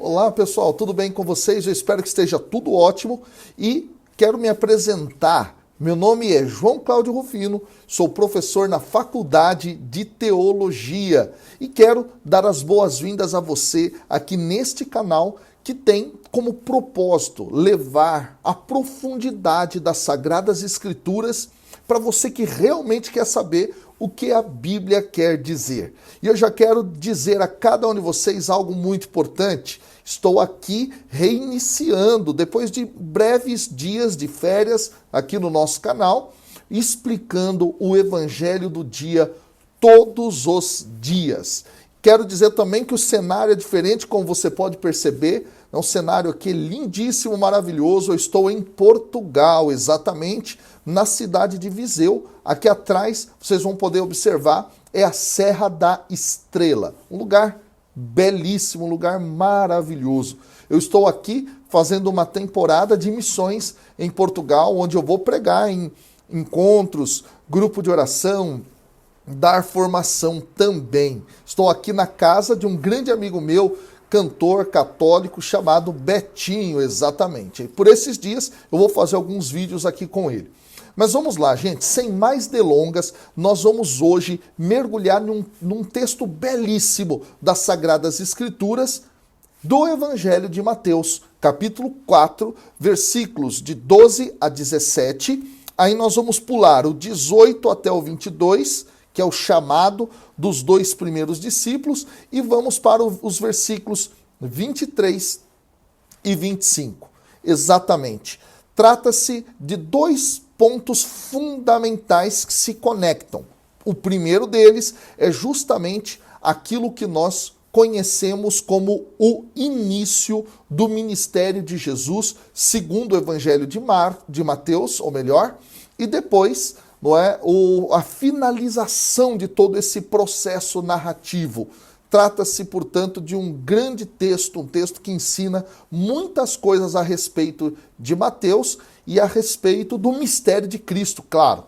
Olá pessoal, tudo bem com vocês? Eu espero que esteja tudo ótimo e quero me apresentar. Meu nome é João Cláudio Rufino, sou professor na Faculdade de Teologia e quero dar as boas-vindas a você aqui neste canal que tem como propósito levar a profundidade das Sagradas Escrituras para você que realmente quer saber o que a Bíblia quer dizer. E eu já quero dizer a cada um de vocês algo muito importante. Estou aqui reiniciando, depois de breves dias de férias aqui no nosso canal, explicando o Evangelho do dia todos os dias. Quero dizer também que o cenário é diferente, como você pode perceber. É um cenário aqui lindíssimo, maravilhoso. Eu estou em Portugal, exatamente, na cidade de Viseu. Aqui atrás, vocês vão poder observar, é a Serra da Estrela. Um lugar belíssimo, um lugar maravilhoso. Eu estou aqui fazendo uma temporada de missões em Portugal, onde eu vou pregar em encontros, grupo de oração, dar formação também. Estou aqui na casa de um grande amigo meu, cantor católico chamado Betinho, exatamente. E por esses dias eu vou fazer alguns vídeos aqui com ele. Mas vamos lá, gente, sem mais delongas, nós vamos hoje mergulhar num texto belíssimo das Sagradas Escrituras do Evangelho de Mateus, capítulo 4, versículos de 12 a 17. Aí nós vamos pular o 18 até o 22, que é o chamado dos dois primeiros discípulos, e vamos para os versículos 23 e 25. Exatamente. Trata-se de dois pontos fundamentais que se conectam. O primeiro deles é justamente aquilo que nós conhecemos como o início do ministério de Jesus, segundo o Evangelho de Mateus, ou melhor, e depois a finalização de todo esse processo narrativo. Trata-se, portanto, de um grande texto, um texto que ensina muitas coisas a respeito de Mateus e a respeito do mistério de Cristo, claro.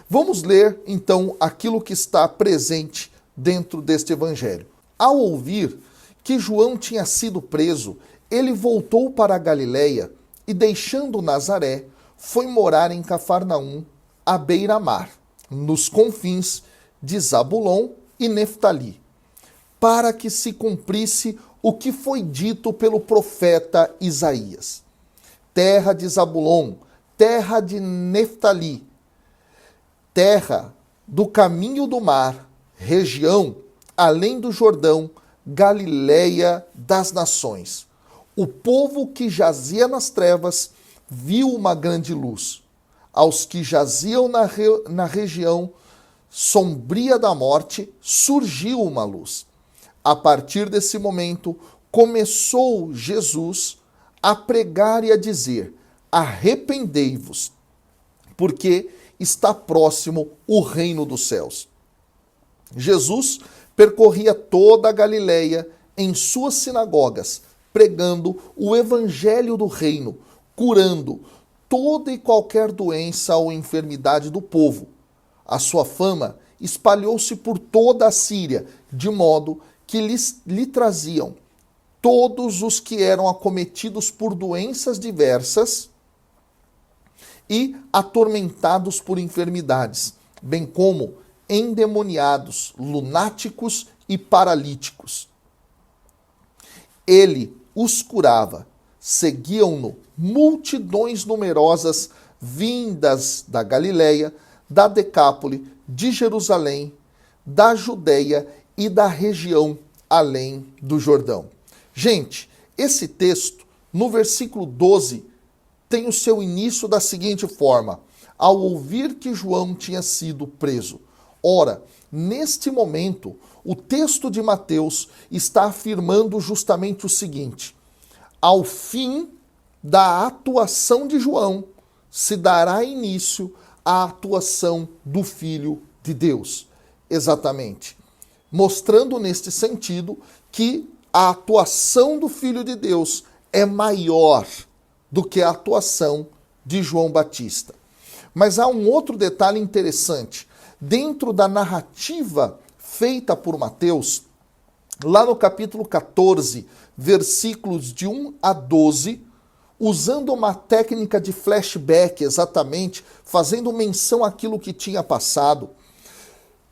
Vamos ler, então, aquilo que está presente dentro deste evangelho. Ao ouvir que João tinha sido preso, ele voltou para a Galileia e, deixando Nazaré, foi morar em Cafarnaum, à beira-mar, nos confins de Zabulon e Neftali, para que se cumprisse o que foi dito pelo profeta Isaías. Terra de Zabulon, terra de Neftali, terra do caminho do mar, região além do Jordão, Galileia das nações. O povo que jazia nas trevas viu uma grande luz. Aos que jaziam na região sombria da morte, surgiu uma luz. A partir desse momento, começou Jesus a pregar e a dizer: arrependei-vos, porque está próximo o reino dos céus. Jesus percorria toda a Galileia em suas sinagogas, pregando o evangelho do reino, curando toda e qualquer doença ou enfermidade do povo. A sua fama espalhou-se por toda a Síria, de modo que lhe traziam todos os que eram acometidos por doenças diversas e atormentados por enfermidades, bem como endemoniados, lunáticos e paralíticos. Ele os curava. Seguiam-no multidões numerosas vindas da Galileia, da Decápole, de Jerusalém, da Judeia e da região além do Jordão. Gente, esse texto, no versículo 12, tem o seu início da seguinte forma: ao ouvir que João tinha sido preso. Ora, neste momento, o texto de Mateus está afirmando justamente o seguinte: ao fim da atuação de João, se dará início à atuação do Filho de Deus. Exatamente. Mostrando neste sentido que a atuação do Filho de Deus é maior do que a atuação de João Batista. Mas há um outro detalhe interessante. Dentro da narrativa feita por Mateus, lá no capítulo 14, versículos de 1 a 12, usando uma técnica de flashback, exatamente, fazendo menção àquilo que tinha passado.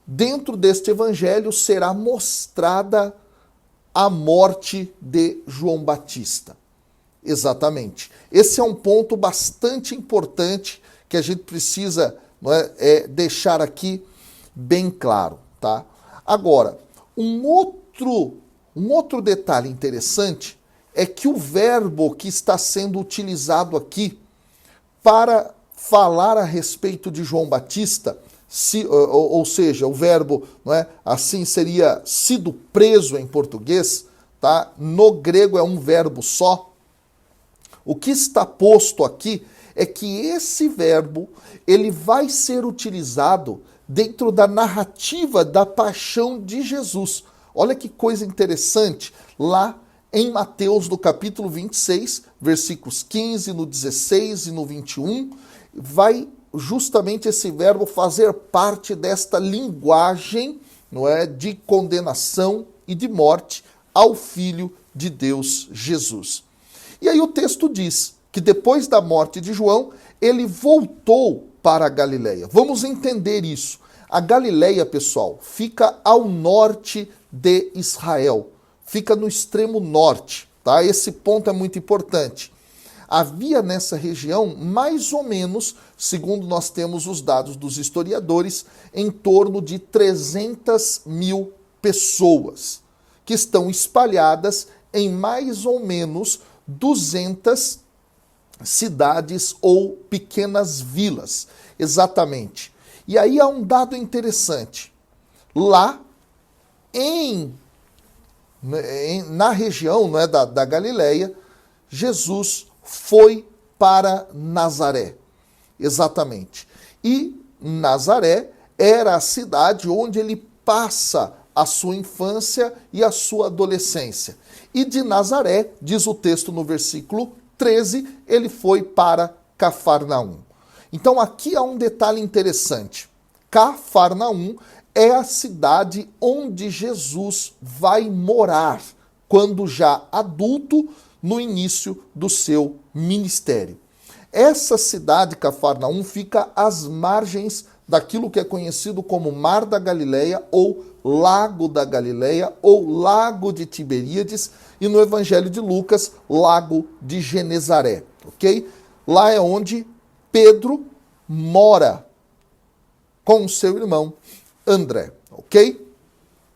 Dentro deste evangelho será mostrada a morte de João Batista. Exatamente. Esse é um ponto bastante importante que a gente precisa, não é, deixar aqui bem claro, tá? Agora, um outro detalhe interessante é que o verbo que está sendo utilizado aqui para falar a respeito de João Batista, ou seja, o verbo, não é, assim seria sido preso em português, tá? No grego é um verbo só. O que está posto aqui é que esse verbo ele vai ser utilizado dentro da narrativa da paixão de Jesus. Olha que coisa interessante, lá em Mateus, no capítulo 26, versículos 15, no 16 e no 21, vai justamente esse verbo fazer parte desta linguagem, não é, de condenação e de morte ao Filho de Deus, Jesus. E aí o texto diz que depois da morte de João, ele voltou para a Galileia. Vamos entender isso. A Galileia, pessoal, fica ao norte de Israel. Fica no extremo norte, tá? Esse ponto é muito importante. Havia nessa região, mais ou menos, segundo nós temos os dados dos historiadores, em torno de 300 mil pessoas, que estão espalhadas em mais ou menos 200 cidades ou pequenas vilas, exatamente. E aí há um dado interessante. Lá, na região, não é, da Galileia, Jesus foi para Nazaré, exatamente. E Nazaré era a cidade onde ele passa a sua infância e a sua adolescência. E de Nazaré, diz o texto no versículo 13, ele foi para Cafarnaum. Então aqui há um detalhe interessante. Cafarnaum é a cidade onde Jesus vai morar, quando já adulto, no início do seu ministério. Essa cidade, Cafarnaum, fica às margens daquilo que é conhecido como Mar da Galileia, ou Lago da Galileia, ou Lago de Tiberíades, e no Evangelho de Lucas, Lago de Genezaré, ok? Lá é onde Pedro mora com o seu irmão André, ok?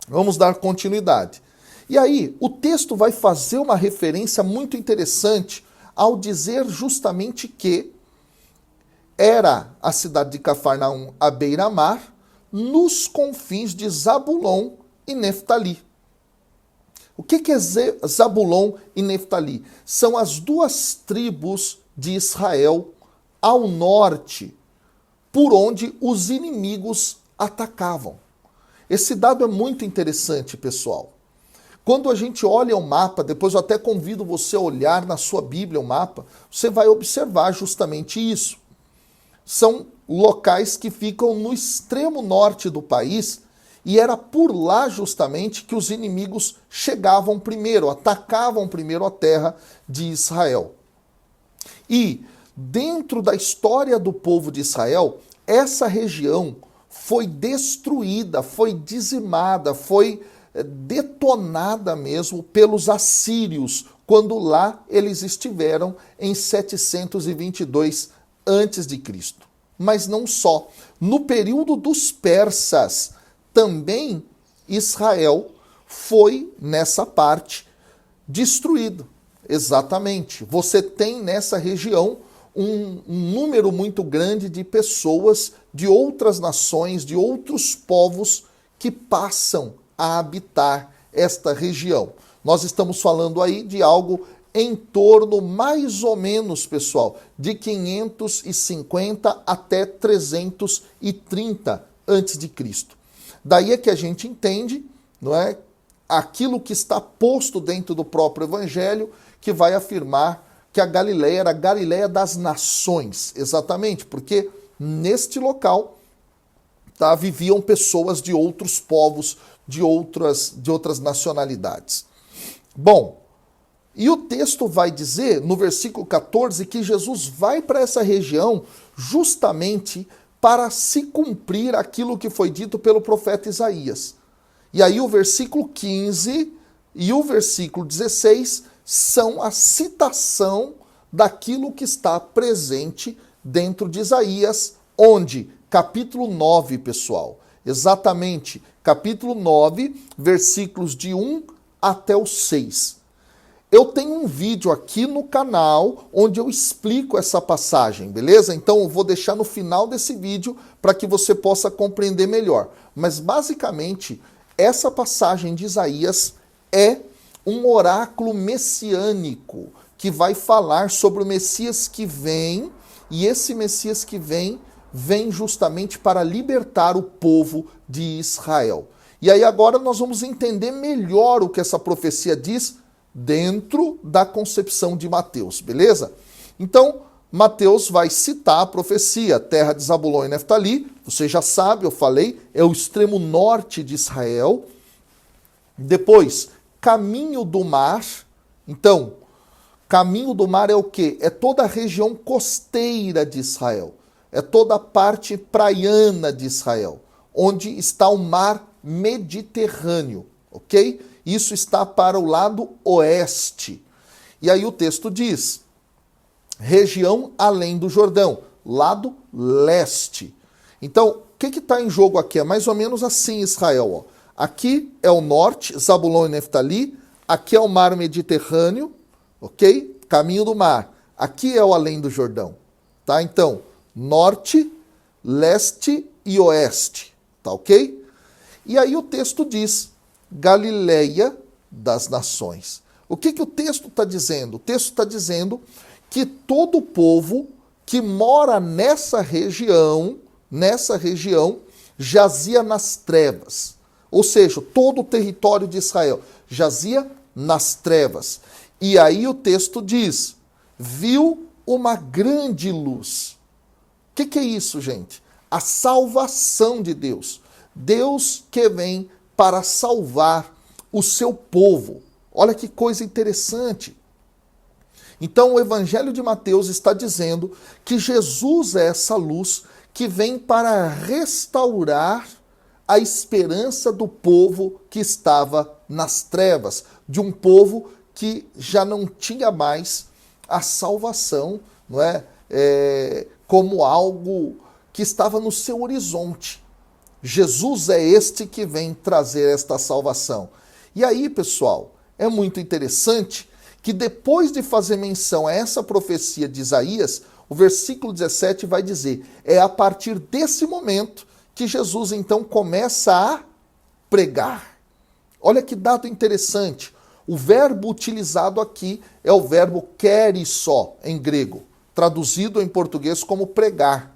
Vamos dar continuidade. E aí, o texto vai fazer uma referência muito interessante ao dizer justamente que era a cidade de Cafarnaum à beira-mar, nos confins de Zabulon e Neftali. O que é Zabulon e Neftali? São as duas tribos de Israel ao norte, por onde os inimigos atacavam. Esse dado é muito interessante, pessoal. Quando a gente olha o mapa, depois eu até convido você a olhar na sua Bíblia o mapa, você vai observar justamente isso. São locais que ficam no extremo norte do país e era por lá justamente que os inimigos chegavam primeiro, atacavam primeiro a terra de Israel. E dentro da história do povo de Israel, essa região foi destruída, foi dizimada, foi detonada mesmo pelos assírios, quando lá eles estiveram em 722 a.C. Mas não só. No período dos persas, também Israel foi, nessa parte, destruído. Exatamente. Você tem nessa região um número muito grande de pessoas de outras nações, de outros povos que passam a habitar esta região. Nós estamos falando aí de algo em torno, mais ou menos, pessoal, de 550 até 330 a.C. Daí é que a gente entende, não é, aquilo que está posto dentro do próprio Evangelho, que vai afirmar que a Galileia era a Galileia das nações, exatamente, porque neste local viviam pessoas de outros povos, de outras nacionalidades. Bom, E o texto vai dizer, no versículo 14, que Jesus vai para essa região justamente para se cumprir aquilo que foi dito pelo profeta Isaías. E aí o versículo 15 e o versículo 16 são a citação daquilo que está presente dentro de Isaías, onde, capítulo 9, pessoal, exatamente, capítulo 9, versículos de 1 até o 6. Eu tenho um vídeo aqui no canal onde eu explico essa passagem, beleza? Então eu vou deixar no final desse vídeo para que você possa compreender melhor. Mas basicamente, essa passagem de Isaías é um oráculo messiânico que vai falar sobre o Messias que vem, e esse Messias que vem justamente para libertar o povo de Israel. E aí agora nós vamos entender melhor o que essa profecia diz dentro da concepção de Mateus, beleza? Então, Mateus vai citar a profecia, terra de Zabulon e Neftali, você já sabe, eu falei, é o extremo norte de Israel. Depois, caminho do mar. Então, caminho do mar é o quê? É toda a região costeira de Israel, é toda a parte praiana de Israel, onde está o mar Mediterrâneo, ok? Isso está para o lado oeste. E aí o texto diz, região além do Jordão, lado leste. Então, o que está em jogo aqui? É mais ou menos assim, Israel. Ó. Aqui é o norte, Zabulon e Neftali. Aqui é o mar Mediterrâneo, ok? Caminho do mar. Aqui é o além do Jordão. Tá? Então, norte, leste e oeste. Tá ok? E aí o texto diz, Galileia das nações. O que o texto está dizendo? O texto está dizendo que todo o povo que mora nessa região, jazia nas trevas. Ou seja, todo o território de Israel jazia nas trevas. E aí o texto diz, viu uma grande luz. O que é isso, gente? A salvação de Deus. Deus que vem para salvar o seu povo. Olha que coisa interessante. Então o Evangelho de Mateus está dizendo que Jesus é essa luz que vem para restaurar a esperança do povo que estava nas trevas, de um povo que já não tinha mais a salvação, não é? Como algo que estava no seu horizonte. Jesus é este que vem trazer esta salvação. E aí, pessoal, é muito interessante que depois de fazer menção a essa profecia de Isaías, o versículo 17 vai dizer, é a partir desse momento que Jesus então começa a pregar. Olha que dado interessante. O verbo utilizado aqui é o verbo kerisó, em grego, traduzido em português como pregar.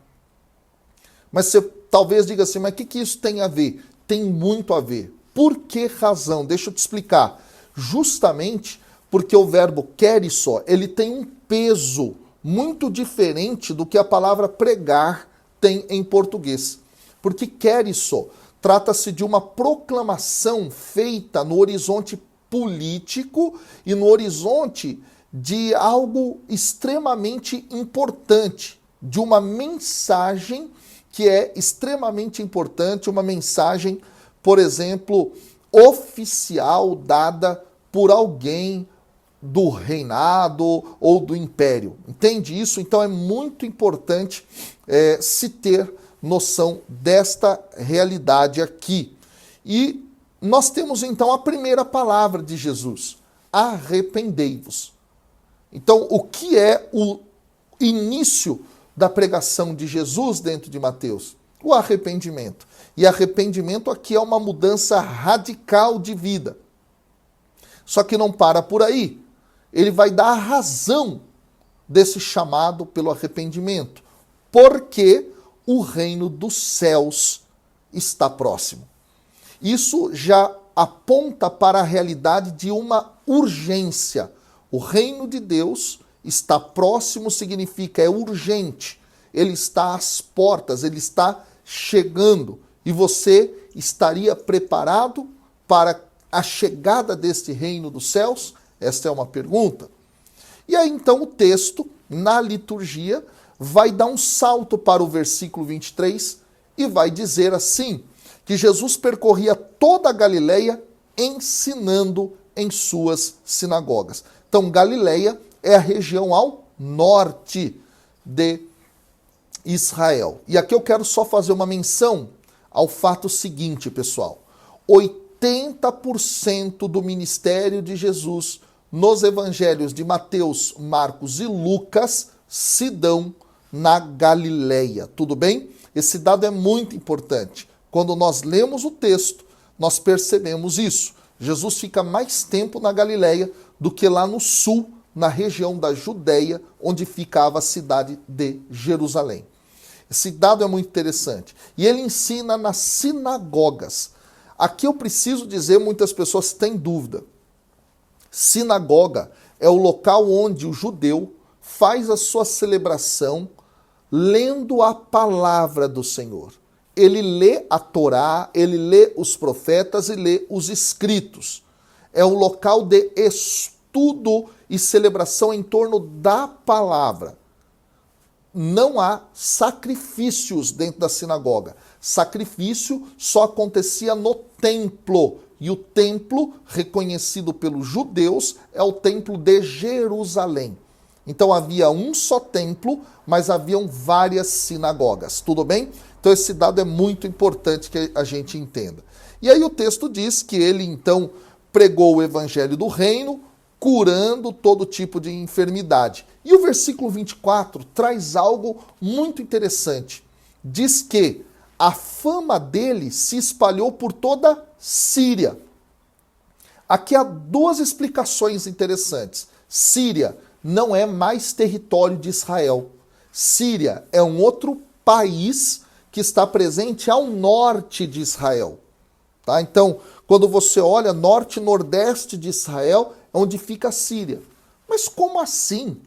Mas você talvez diga assim, mas o que isso tem a ver? Tem muito a ver. Por que razão? Deixa eu te explicar. Justamente porque o verbo kerisó, ele tem um peso muito diferente do que a palavra pregar tem em português. Porque kerisó trata-se de uma proclamação feita no horizonte político e no horizonte de algo extremamente importante, de uma mensagem que é extremamente importante, uma mensagem, por exemplo, oficial dada por alguém do reinado ou do império. Entende isso? Então é muito importante se ter noção desta realidade aqui. E nós temos então a primeira palavra de Jesus, arrependei-vos. Então, o que é o início da pregação de Jesus dentro de Mateus? O arrependimento. E arrependimento aqui é uma mudança radical de vida. Só que não para por aí. Ele vai dar a razão desse chamado pelo arrependimento. Porque o reino dos céus está próximo. Isso já aponta para a realidade de uma urgência. O reino de Deus está próximo, significa é urgente. Ele está às portas, ele está chegando. E você estaria preparado para a chegada deste reino dos céus? Esta é uma pergunta. E aí então o texto, na liturgia, vai dar um salto para o versículo 23 e vai dizer assim, que Jesus percorria toda a Galileia ensinando em suas sinagogas. Então Galileia é a região ao norte de Israel. E aqui eu quero só fazer uma menção ao fato seguinte, pessoal. 80% do ministério de Jesus nos evangelhos de Mateus, Marcos e Lucas se dão na Galileia. Tudo bem? Esse dado é muito importante. Quando nós lemos o texto, nós percebemos isso. Jesus fica mais tempo na Galileia do que lá no sul, na região da Judéia, onde ficava a cidade de Jerusalém. Esse dado é muito interessante. E ele ensina nas sinagogas. Aqui eu preciso dizer, muitas pessoas têm dúvida. Sinagoga é o local onde o judeu faz a sua celebração lendo a palavra do Senhor. Ele lê a Torá, ele lê os profetas e lê os escritos. É um local de estudo e celebração em torno da palavra. Não há sacrifícios dentro da sinagoga. Sacrifício só acontecia no templo. E o templo, reconhecido pelos judeus, é o templo de Jerusalém. Então havia um só templo, mas haviam várias sinagogas. Tudo bem? Então esse dado é muito importante que a gente entenda. E aí o texto diz que ele então pregou o evangelho do reino, curando todo tipo de enfermidade. E o versículo 24 traz algo muito interessante. Diz que a fama dele se espalhou por toda a Síria. Aqui há duas explicações interessantes. Síria não é mais território de Israel. Síria é um outro país que está presente ao norte de Israel. Tá? Então, quando você olha norte e nordeste de Israel, é onde fica a Síria. Mas como assim?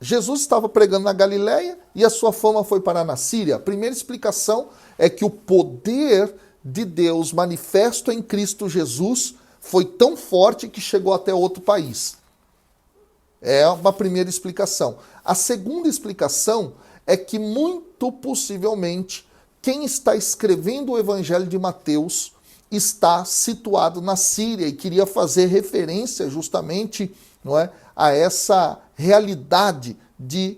Jesus estava pregando na Galileia e a sua fama foi parar na Síria? A primeira explicação é que o poder de Deus manifesto em Cristo Jesus foi tão forte que chegou até outro país. É uma primeira explicação. A segunda explicação é que muito possivelmente quem está escrevendo o Evangelho de Mateus está situado na Síria e queria fazer referência justamente, não é, a essa realidade de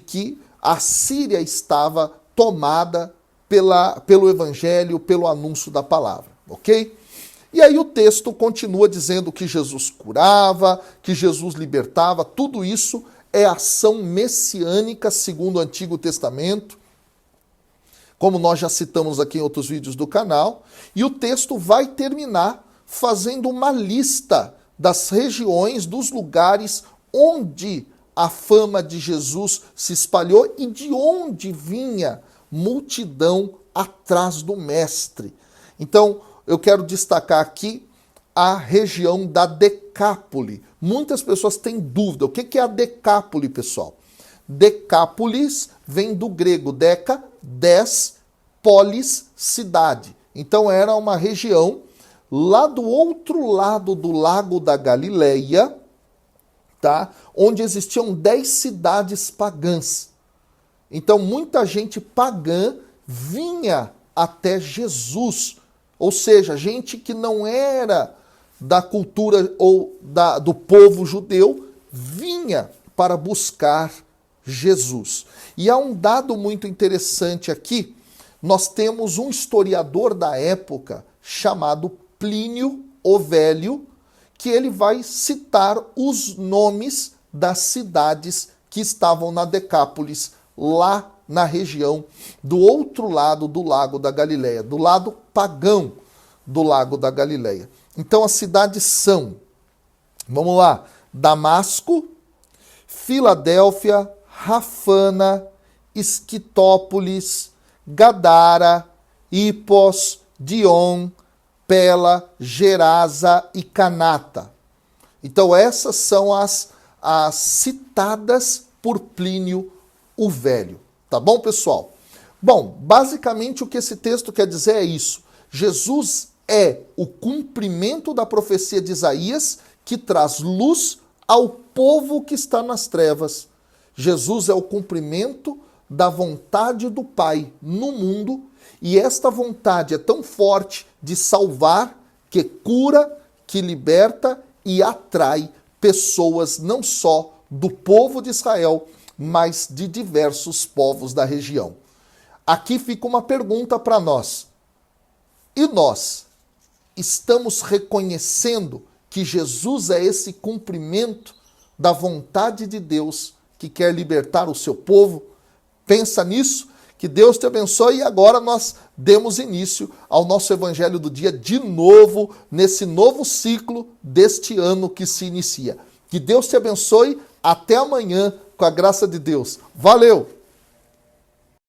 que a Síria estava tomada pelo Evangelho, pelo anúncio da palavra, ok? E aí o texto continua dizendo que Jesus curava, que Jesus libertava, tudo isso é ação messiânica segundo o Antigo Testamento, como nós já citamos aqui em outros vídeos do canal, e o texto vai terminar fazendo uma lista das regiões, dos lugares onde a fama de Jesus se espalhou e de onde vinha multidão atrás do mestre. Então, eu quero destacar aqui a região da Decápole. Muitas pessoas têm dúvida. O que é a Decápole, pessoal? Decápolis vem do grego deca, 10, polis, cidade. Então era uma região lá do outro lado do lago da Galileia, tá? Onde existiam 10 cidades pagãs. Então muita gente pagã vinha até Jesus, ou seja, gente que não era da cultura ou do povo judeu, vinha para buscar Jesus. E há um dado muito interessante aqui. Nós temos um historiador da época chamado Plínio o Velho, que ele vai citar os nomes das cidades que estavam na Decápolis, lá na região do outro lado do lago da Galileia, do lado pagão do lago da Galileia. Então as cidades são, vamos lá, Damasco, Filadélfia, Rafana, Esquitópolis, Gadara, Hipos, Dion, Pela, Gerasa e Canata. Então essas são as citadas por Plínio o Velho. Tá bom, pessoal? Bom, basicamente o que esse texto quer dizer é isso. Jesus é o cumprimento da profecia de Isaías que traz luz ao povo que está nas trevas. Jesus é o cumprimento da vontade do Pai no mundo, e esta vontade é tão forte de salvar que cura, que liberta e atrai pessoas não só do povo de Israel, mas de diversos povos da região. Aqui fica uma pergunta para nós. E nós estamos reconhecendo que Jesus é esse cumprimento da vontade de Deus que quer libertar o seu povo? Pensa nisso, que Deus te abençoe, e agora nós demos início ao nosso Evangelho do Dia de novo, nesse novo ciclo deste ano que se inicia. Que Deus te abençoe, até amanhã, com a graça de Deus. Valeu!